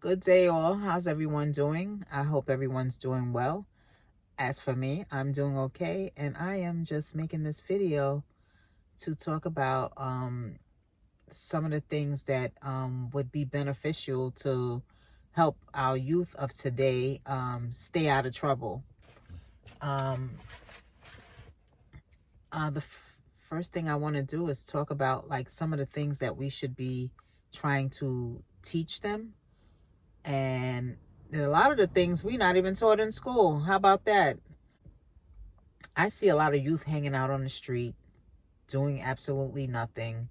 Good day, all. How's everyone doing? I hope everyone's doing well. As for me, I'm doing okay, and I am just making this video to talk about some of the things that would be beneficial to help our youth of today stay out of trouble. Um, the first thing I want to do is talk about like some of the things that we should be trying to teach them. And a lot of the things we not even taught in school. How about that? I see a lot of youth hanging out on the street, doing absolutely nothing.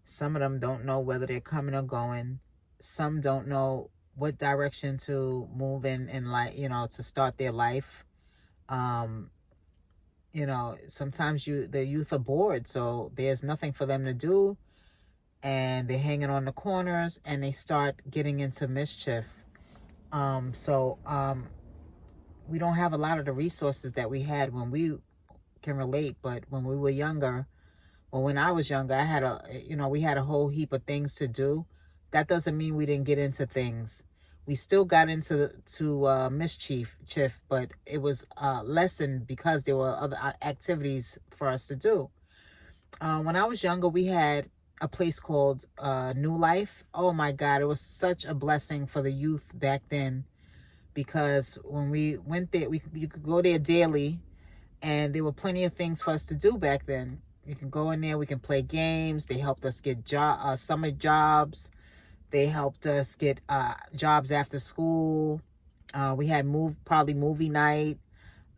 Some of them don't know whether they're coming or going. Some don't know what direction to move in life, to start their life. Um, Sometimes the youth are bored, so there's nothing for them to do, and they're hanging on the corners and they start getting into mischief. So we don't have a lot of the resources that we had when we can relate, but when we were younger, or when I was younger, we had a whole heap of things to do. That doesn't mean we didn't get into things. We still got into mischief, but it was lessened because there were other activities for us to do. When I was younger, we had a place called New Life. Oh my God, it was such a blessing for the youth back then, because when we went there, you could go there daily, and there were plenty of things for us to do back then. You can go in there, we can play games. They helped us get summer jobs. They helped us get jobs after school. We had probably movie night.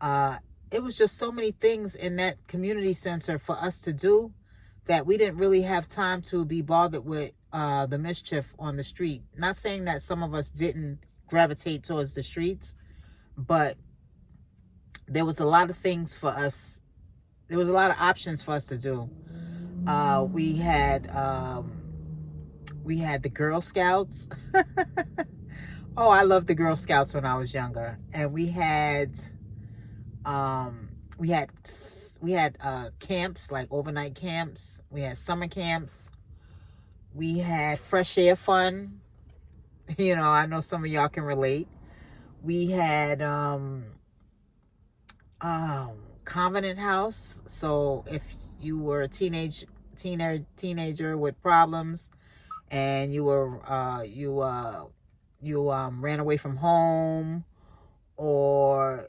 It was just so many things in that community center for us to do that we didn't really have time to be bothered with the mischief on the street. Not saying that some of us didn't gravitate towards the streets, but there was a lot of things for us. There was a lot of options for us to do. We had the Girl Scouts. Oh, I loved the Girl Scouts when I was younger. And we had camps, like overnight camps. We had summer camps. We had fresh air fun. I know some of y'all can relate. We had Covenant House. So if you were a teenager with problems, and you ran away from home, or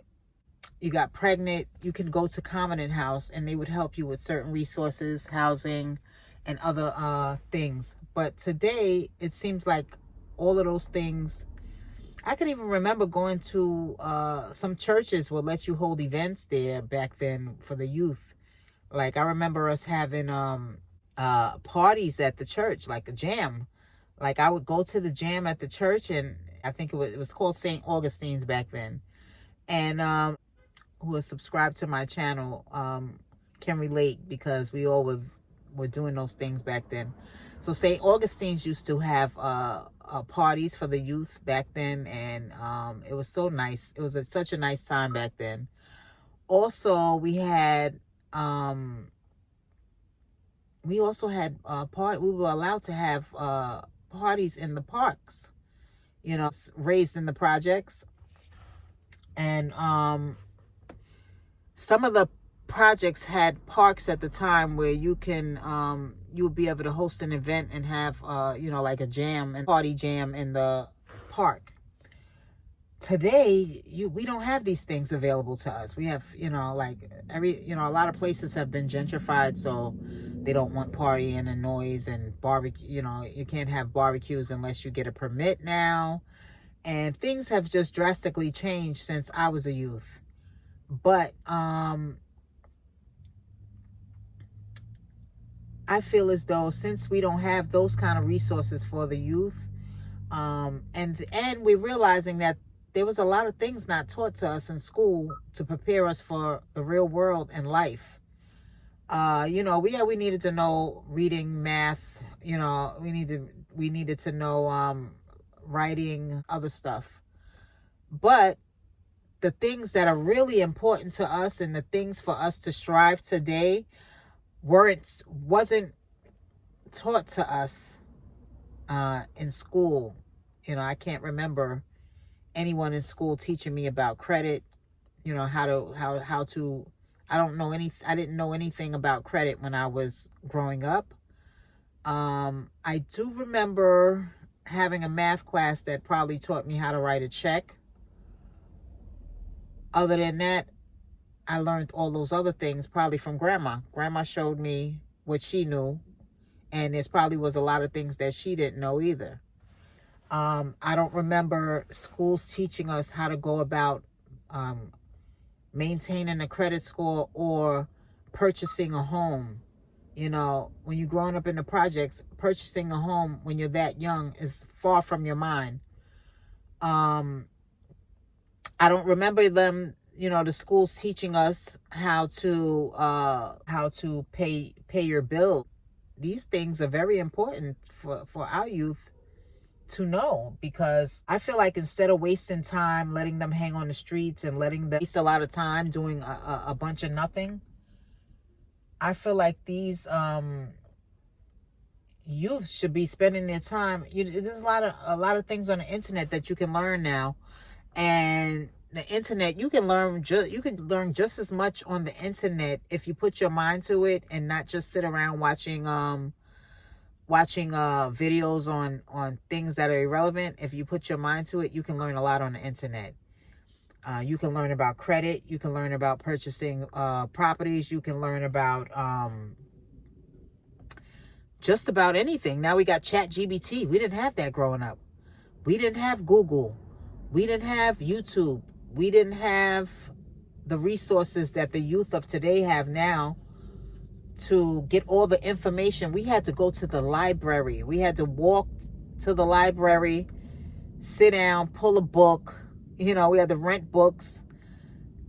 you got pregnant, you can go to Covenant House and they would help you with certain resources, housing, and other things. But today, it seems like all of those things, I could even remember going to some churches would let you hold events there back then for the youth. Like, I remember us having parties at the church, like a jam. Like, I would go to the jam at the church, and I think it was called St. Augustine's back then. And who was subscribed to my channel can relate, because we all were doing those things back then. So St. Augustine's used to have parties for the youth back then, and it was so nice. It was such a nice time back then. Also, we also had we were allowed to have parties in the parks, raised in the projects. And some of the projects had parks at the time where you would be able to host an event and have like a jam and party jam in the park. Today, we don't have these things available to us. We have, a lot of places have been gentrified, so they don't want partying and noise and barbecue. You can't have barbecues unless you get a permit now. And things have just drastically changed since I was a youth. But I feel as though, since we don't have those kind of resources for the youth, and we're realizing that there was a lot of things not taught to us in school to prepare us for the real world and life. We needed to know reading, math. We needed to know writing, other stuff. But the things that are really important to us, and the things for us to strive today, wasn't taught to us in school. I can't remember anyone in school teaching me about credit, how to, I didn't know anything about credit when I was growing up. I do remember having a math class that probably taught me how to write a check. Other than that, I learned all those other things probably from grandma. Grandma showed me what she knew, and there's probably was a lot of things that she didn't know either. I don't remember schools teaching us how to go about maintaining a credit score or purchasing a home. When you're growing up in the projects, purchasing a home when you're that young is far from your mind. I don't remember them, the schools teaching us how to pay your bill. These things are very important for our youth to know, because I feel like instead of wasting time letting them hang on the streets and letting them waste a lot of time doing a bunch of nothing, I feel like these youth should be spending their time. There's a lot of things on the internet that you can learn now, and the internet, you can learn just as much on the internet if you put your mind to it and not just sit around watching videos on things that are irrelevant. If you put your mind to it, you can learn a lot on the internet. You can learn about credit. You can learn about purchasing properties. You can learn about just about anything. Now we got ChatGPT. We didn't have that growing up. We didn't have Google. We didn't have YouTube. We didn't have the resources that the youth of today have now to get all the information. We had to go to the library. We had to walk to the library, sit down, pull a book. We had to rent books,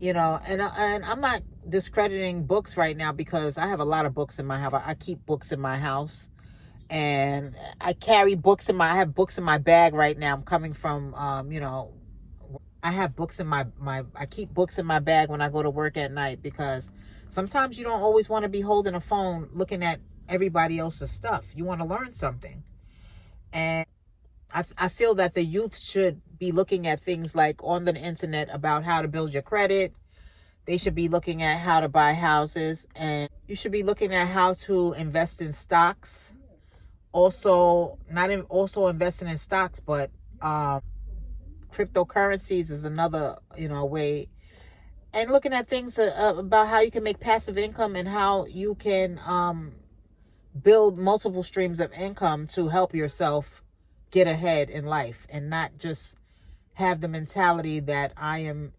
and I'm not discrediting books right now, because I have a lot of books in my house. I keep books in my house, and I carry books I have books in my bag right now. I'm coming from, I have books in I keep books in my bag when I go to work at night, because sometimes you don't always want to be holding a phone looking at everybody else's stuff. You want to learn something. And I feel that the youth should be looking at things like on the internet about how to build your credit. They should be looking at how to buy houses, and you should be looking at how to invest in stocks. Also, also investing in stocks, but cryptocurrencies is another, way. And looking at things about how you can make passive income and how you can build multiple streams of income to help yourself get ahead in life, and not just have the mentality that I am,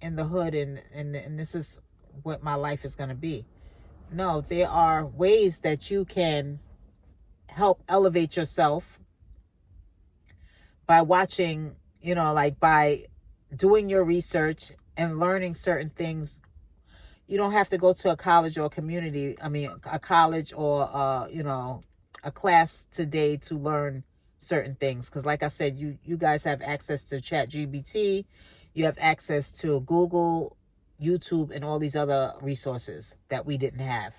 in the hood and this is what my life is going to be. No, there are ways that you can help elevate yourself by watching, by doing your research and learning certain things. You don't have to go to a college or a college or, a class today to learn certain things. Because like I said, you guys have access to ChatGPT. You have access to Google, YouTube, and all these other resources that we didn't have.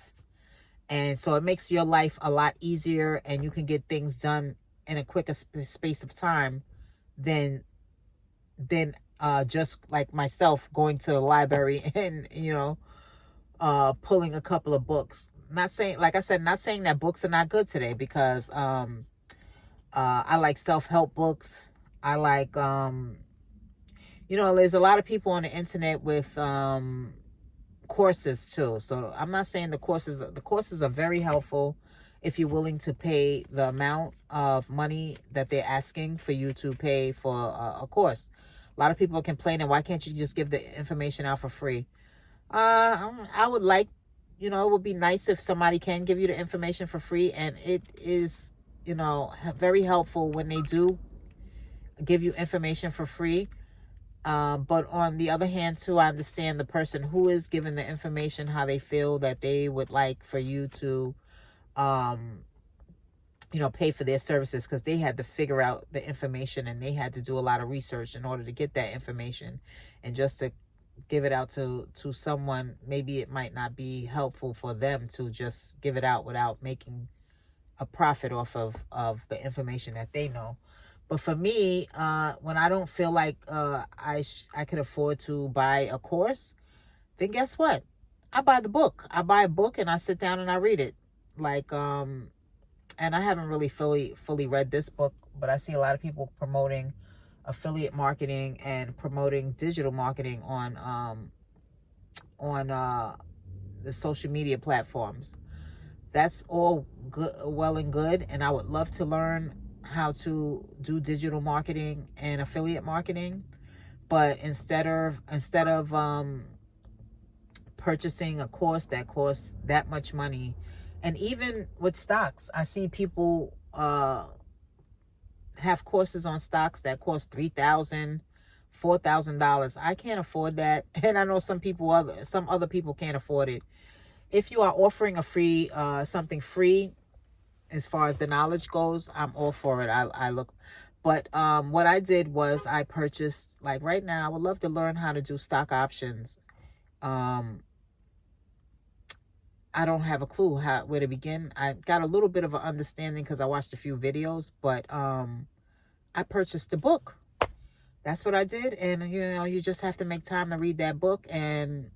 And so it makes your life a lot easier, and you can get things done in a quicker space of time than just like myself going to the library and, pulling a couple of books. Not saying that books are not good today, because I like self-help books. I like, there's a lot of people on the internet with courses too. So I'm not saying the courses are very helpful if you're willing to pay the amount of money that they're asking for you to pay for a course. A lot of people are complaining, why can't you just give the information out for free? I would like, it would be nice if somebody can give you the information for free, and it is, very helpful when they do give you information for free. But on the other hand too, I understand the person who is giving the information, how they feel that they would like for you to, pay for their services, because they had to figure out the information and they had to do a lot of research in order to get that information. And just to give it out to someone, maybe it might not be helpful for them to just give it out without making a profit off of the information that they know. But for me, when I don't feel like I could afford to buy a course, then guess what? I buy the book. I buy a book and I sit down and I read it. Like, and I haven't really fully read this book, but I see a lot of people promoting affiliate marketing and promoting digital marketing on the social media platforms. That's all good, well and good, and I would love to learn how to do digital marketing and affiliate marketing. But instead of purchasing a course that costs that much money, and even with stocks, I see people have courses on stocks that cost $3,000, $4,000. I can't afford that, and I know some other people can't afford it. If you are offering a free something free as far as the knowledge goes, I'm all for it. I look, but what I did was I purchased, like right now, I would love to learn how to do stock options. I don't have a clue where to begin. I got a little bit of an understanding because I watched a few videos, but I purchased a book. That's what I did, and you just have to make time to read that book and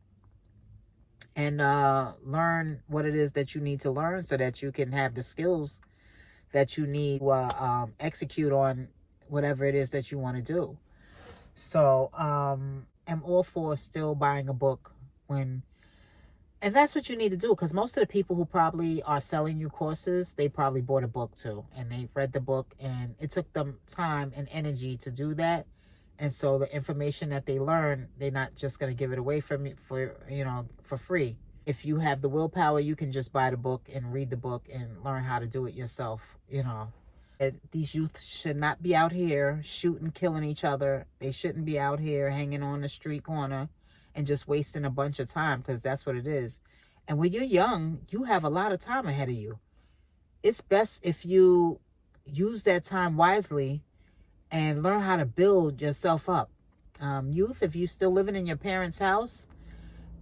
learn what it is that you need to learn so that you can have the skills that you need to execute on whatever it is that you want to do. So I'm all for still buying a book and that's what you need to do, because most of the people who probably are selling you courses, they probably bought a book too, and they've read the book, and it took them time and energy to do that. And so the information that they learn, they're not just going to give it away for free. If you have the willpower, you can just buy the book and read the book and learn how to do it yourself. And these youth should not be out here shooting, killing each other. They shouldn't be out here hanging on the street corner and just wasting a bunch of time, because that's what it is. And when you're young, you have a lot of time ahead of you. It's best if you use that time wisely and learn how to build yourself up. Youth, if you're still living in your parents' house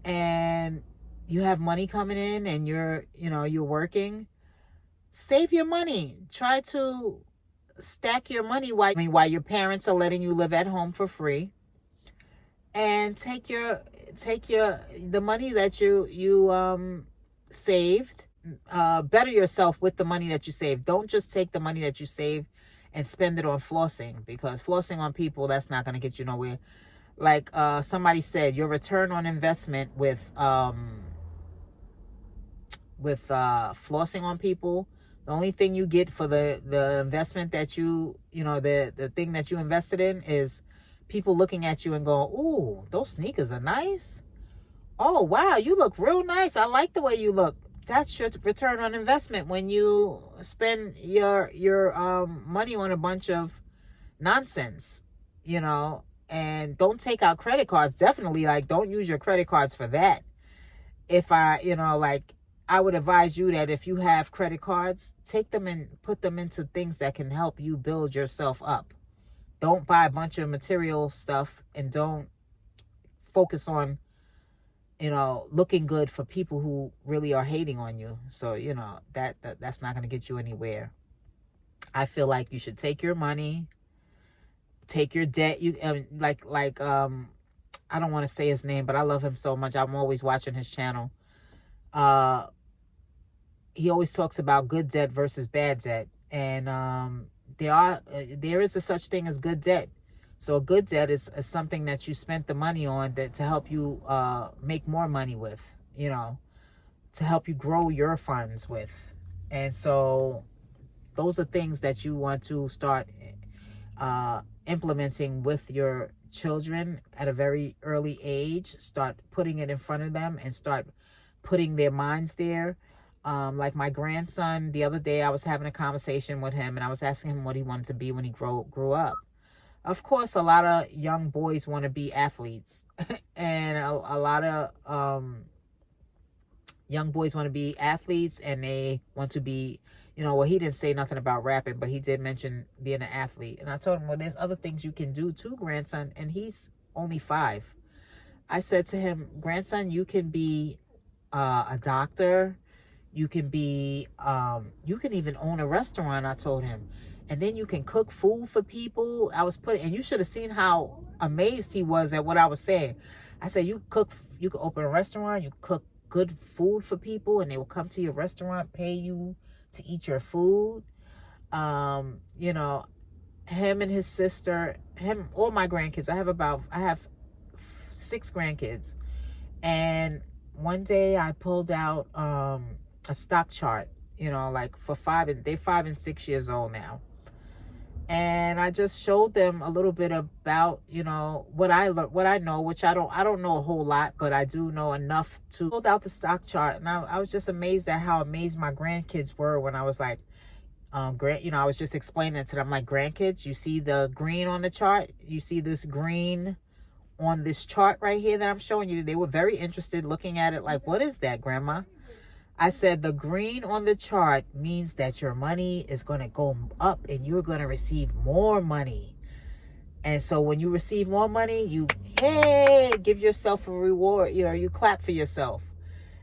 and you have money coming in and you're working, save your money. Try to stack your money while your parents are letting you live at home for free. And take the money that you saved, better yourself with the money that you saved. Don't just take the money that you saved and spend it on flossing, because flossing on people, that's not going to get you nowhere. Like somebody said, your return on investment with flossing on people, the only thing you get for the investment that the thing that you invested in is people looking at you and going, "Ooh, those sneakers are nice. Oh, wow, you look real nice. I like the way you look." That's your return on investment when you spend your money on a bunch of nonsense, and don't take out credit cards. Definitely, don't use your credit cards for that. I would advise you that if you have credit cards, take them and put them into things that can help you build yourself up. Don't buy a bunch of material stuff, and don't focus on, looking good for people who really are hating on you. So, that's not going to get you anywhere. I feel like you should take your money, take your debt. I don't want to say his name, but I love him so much. I'm always watching his channel. He always talks about good debt versus bad debt. And, there is a such thing as good debt. So a good debt is something that you spent the money on to help you make more money with, to help you grow your funds with. And so those are things that you want to start implementing with your children at a very early age. Start putting it in front of them and start putting their minds there. Like my grandson, the other day I was having a conversation with him, and I was asking him what he wanted to be when he grew up. Of course, a lot of young boys want to be athletes and a lot of young boys want to be athletes, and they want to be, he didn't say nothing about rapping, but he did mention being an athlete. And I told him, well, there's other things you can do too, grandson. And he's only 5. I said to him, grandson, you can be a doctor. You can be, you can even own a restaurant, I told him. And then you can cook food for people. And you should have seen how amazed he was at what I was saying. I said, you could open a restaurant, you cook good food for people, and they will come to your restaurant, pay you to eat your food. You know, him and his sister, all my grandkids. I have 6 grandkids. And one day I pulled out a stock chart, you know, like they're 5 and 6 years old now. And I just showed them a little bit about, you know, what I know, which I don't know a whole lot, but I do know enough to hold out the stock chart. And I was just amazed at how amazed my grandkids were when I was like, you know, I was just explaining it to them, like, grandkids, you see the green on the chart? You see this green on this chart right here that I'm showing you? They were very interested, looking at it like, what is that, Grandma? I said, the green on the chart means that your money is going to go up and you're going to receive more money. And so when you receive more money, you, hey, give yourself a reward. You know, you clap for yourself.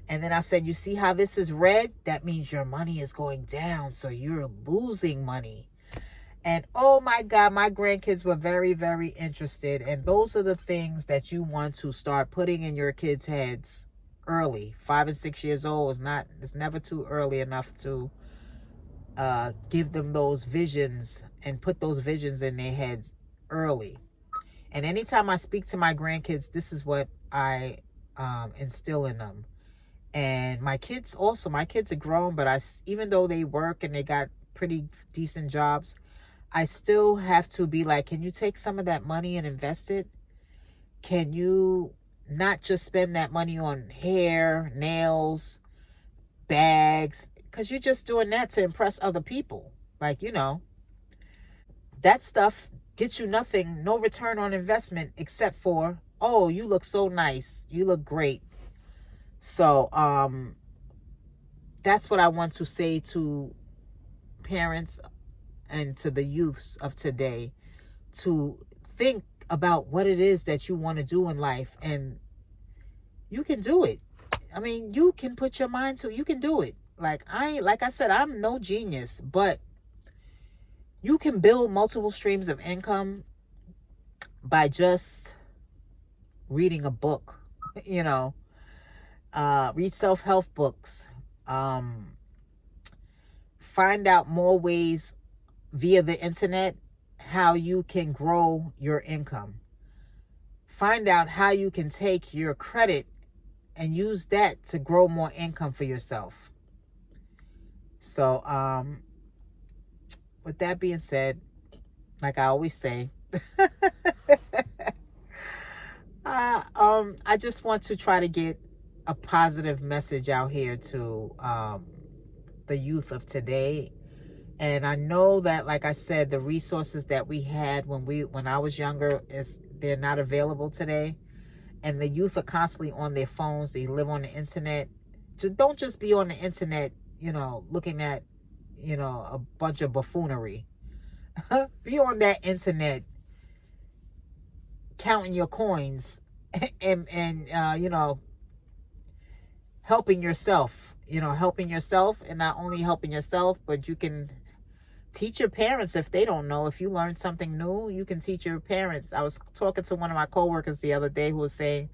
And then I said, you see how this is red? That means your money is going down. So you're losing money. And oh my God, my grandkids were very, very interested. And those are the things that you want to start putting in your kids' heads early. 5 and 6 years old it's never too early enough to give them those visions and put those visions in their heads early. And anytime I speak to my grandkids, this is what I instill in them. And my kids are grown, but even though they work and they got pretty decent jobs, I still have to be like, can you take some of that money and invest it? Can you not just spend that money on hair, nails, bags? Because you're just doing that to impress other people. Like, you know, that stuff gets you nothing, no return on investment, except for, oh, you look so nice. You look great. So, that's what I want to say to parents and to the youths of today, to think about what it is that you want to do in life, and you can do it. I mean, you can put your mind to, you can do it. Like I said, I'm no genius, but you can build multiple streams of income by just reading a book, you know, read self-help books, find out more ways via the internet how you can grow your income. Find out how you can take your credit and use that to grow more income for yourself. So, with that being said, like I always say, I just want to try to get a positive message out here to the youth of today. And I know that, like I said, the resources that we had when I was younger, they're not available today. And the youth are constantly on their phones. They live on the internet. Don't just be on the internet, you know, looking at, you know, a bunch of buffoonery. Be on that internet counting your coins and you know, helping yourself. You know, helping yourself, and not only helping yourself, but you can teach your parents if they don't know. If you learn something new, you can teach your parents. I was talking to one of my coworkers the other day who was saying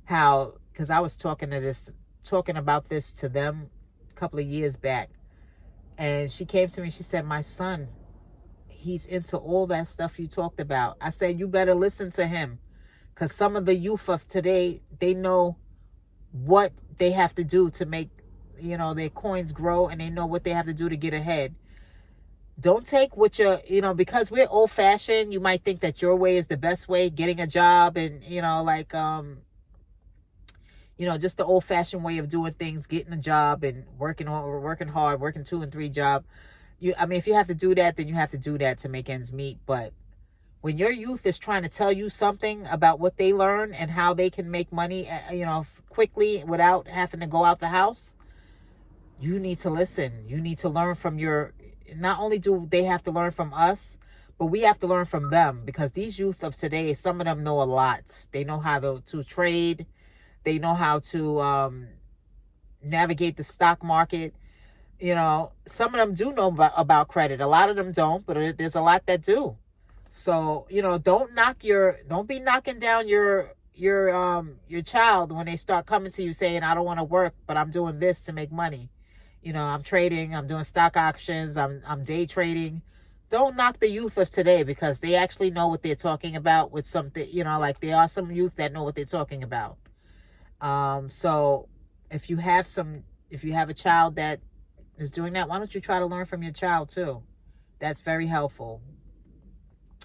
how, because I was talking about this to them a couple of years back, and she came to me, she said, my son, he's into all that stuff you talked about. I said, you better listen to him, because some of the youth of today, they know what they have to do to make, you know, their coins grow, and they know what they have to do to get ahead. Don't take what you know, because we're old fashioned, you might think that your way is the best way, getting a job and, you know, like, you know, just the old fashioned way of doing things, getting a job and working hard, working 2 and 3 jobs. I mean, if you have to do that, then you have to do that to make ends meet. But when your youth is trying to tell you something about what they learn and how they can make money, you know, quickly without having to go out the house, you need to listen. You need to learn from not only do they have to learn from us, but we have to learn from them, because these youth of today, some of them know a lot. They know how to trade. They know how to navigate the stock market. You know, some of them do know about credit. A lot of them don't, but there's a lot that do. So, you know, don't be knocking down your child when they start coming to you saying, I don't want to work, but I'm doing this to make money. You know, I'm trading, I'm doing stock auctions, I'm day trading. Don't knock the youth of today, because they actually know what they're talking about with something, you know, like there are some youth that know what they're talking about. So if you have a child that is doing that, why don't you try to learn from your child too? That's very helpful.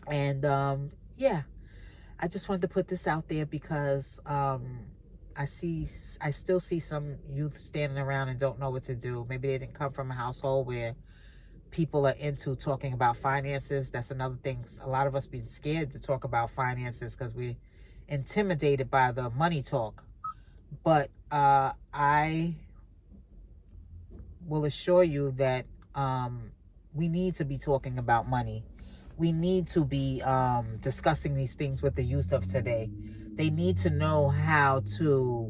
And yeah, I just wanted to put this out there because I still see some youth standing around and don't know what to do. Maybe they didn't come from a household where people are into talking about finances. That's another thing. A lot of us be scared to talk about finances because we're intimidated by the money talk. But I will assure you that we need to be talking about money. We need to be discussing these things with the youth of today. They need to know how to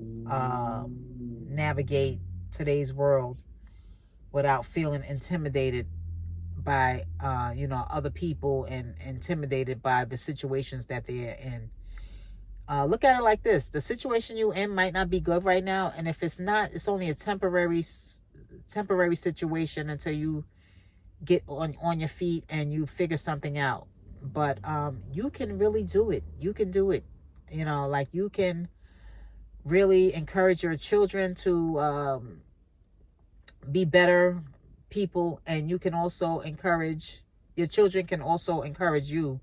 navigate today's world without feeling intimidated by other people and intimidated by the situations that they're in. Look at it like this: the situation you're in might not be good right now, and if it's not, it's only a temporary situation until you get on your feet and you figure something out. But you can really do it. You can do it. You know, like you can really encourage your children to be better people, and you can also encourage your children can also encourage you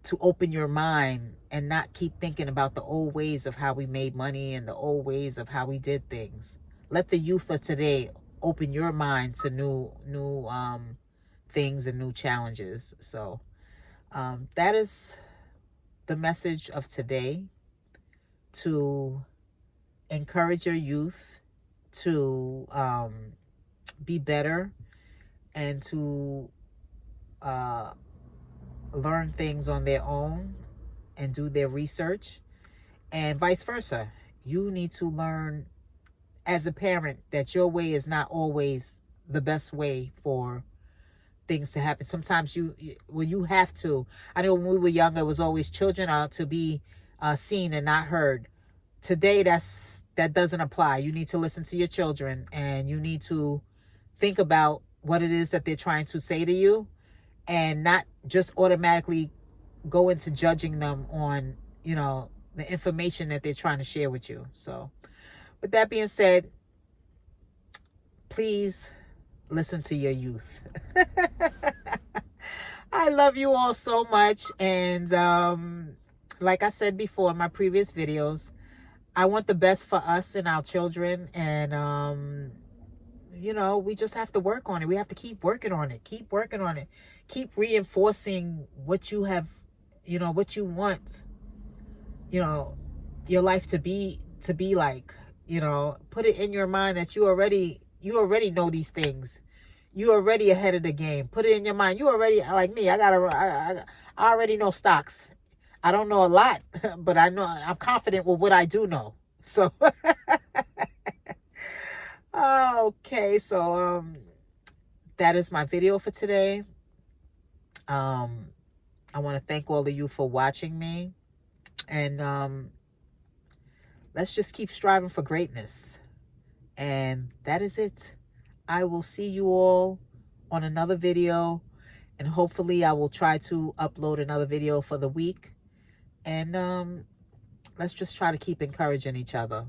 to open your mind and not keep thinking about the old ways of how we made money and the old ways of how we did things. Let the youth of today open your mind to new things and new challenges. So that is the message of today, to encourage your youth to be better and to learn things on their own and do their research, and vice versa. You need to learn as a parent that your way is not always the best way for things to happen. Sometimes you have to. I know when we were younger, it was always children are to be seen and not heard. Today, that doesn't apply. You need to listen to your children, and you need to think about what it is that they're trying to say to you, and not just automatically go into judging them on, the information that they're trying to share with you. So with that being said, please listen to your youth. I love you all so much. And like I said before in my previous videos, I want the best for us and our children. And, we just have to work on it. We have to keep working on it. Keep working on it. Keep reinforcing what you have, what you want, your life to be like. Put it in your mind that you already know these things. You already ahead of the game. Put it in your mind. You already, like me, I already know stocks. I don't know a lot, but I know I'm confident with what I do know. So, okay. So, that is my video for today. I want to thank all of you for watching me, and, let's just keep striving for greatness. And that is it. I will see you all on another video, and hopefully I will try to upload another video for the week. And let's just try to keep encouraging each other.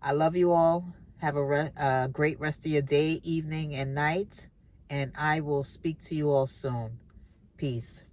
I love you all. Have a great rest of your day, evening, and night. And I will speak to you all soon. Peace.